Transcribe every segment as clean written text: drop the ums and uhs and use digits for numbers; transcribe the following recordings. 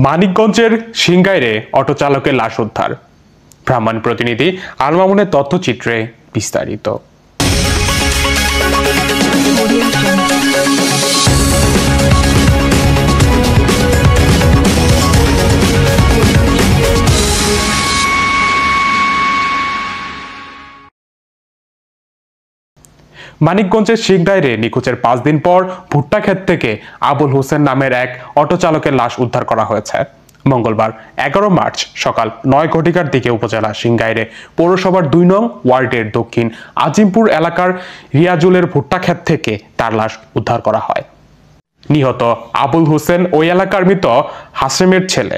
মানিকগঞ্জের সিংগাইরে অটো চালকের লাশ উদ্ধার। ভ্রাম্যমাণ প্রতিনিধি আল মামুনের তথ্যচিত্রে বিস্তারিত। মানিকগঞ্জের সিংগাইরে নিখোঁজের 5 দিন পর ভুট্টা ক্ষেত থেকে আবুল হোসেন নামের এক অটো চালকের লাশ উদ্ধার করা হয়েছে। মঙ্গলবার 11 মার্চ সকাল 9 ঘটিকার দিকে উপজেলা সিংগাইরে পৌরসভার 2 নং ওয়ার্ডের দক্ষিণ আজিমপুর এলাকার রিয়াজুলের ভুট্টা ক্ষেত থেকে তার লাশ উদ্ধার করা হয়। নিহত আবুল হোসেন ওই এলাকার মৃত হাসেমের ছেলে।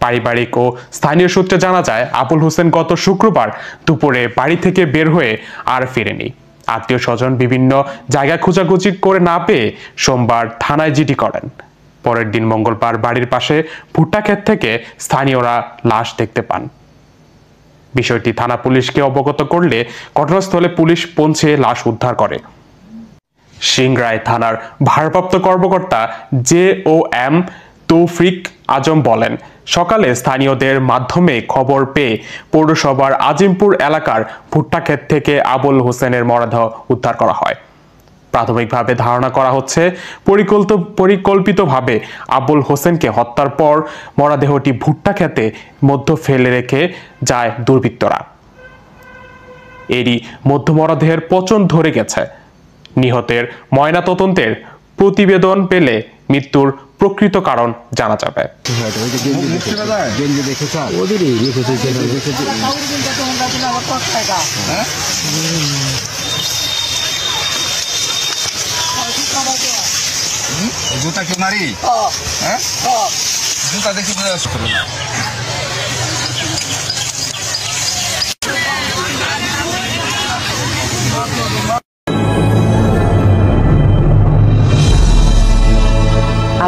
পারিবারিক ও স্থানীয় সূত্রে জানা যায়, আবুল হোসেন গত শুক্রবার দুপুরে বাড়ি থেকে বের হয়ে আর ফিরেনি। আত্মীয় স্বজন বিভিন্ন জায়গা খোঁজাখুঁজি করে না পেয়ে সোমবার থানায় জিডি করেন। পরের দিন মঙ্গলবার বাড়ির পাশে ভুট্টা ক্ষেত থেকে স্থানীয়রা লাশ দেখতে পান। বিষয়টি থানা পুলিশকে অবগত করলে ঘটনাস্থলে পুলিশ পৌঁছে লাশ উদ্ধার করে। সিংগাই থানার ভারপ্রাপ্ত কর্মকর্তা JOM তৌফিক আজম বলেন, সকালে স্থানীয়দের মাধ্যমে খবর পেয়ে পৌরসভার আজিমপুর এলাকার ভুট্টা ক্ষেত থেকে আবুল হোসেনের মরদেহ উদ্ধার করা হয়। প্রাথমিকভাবে ধারণা করা হচ্ছে পরিকল্পিতভাবে আবুল হোসেনকে হত্যার পর মরদেহটি ভুট্টা ক্ষেতে মধ্য ফেলে রেখে যায় দুর্বৃত্তরা। এরই মধ্য মরদেহের পচন ধরে গেছে। নিহতের ময়নাতদন্তের প্রতিবেদন পেলে মৃত্যুর প্রকৃত কারণ জানা যাবে। জুতা কি নারী? হ্যাঁ, জুতা দেখি বোঝা যাচ্ছে।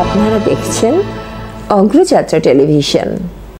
আপনারা দেখছেন অগ্রযাত্রা টেলিভিশন।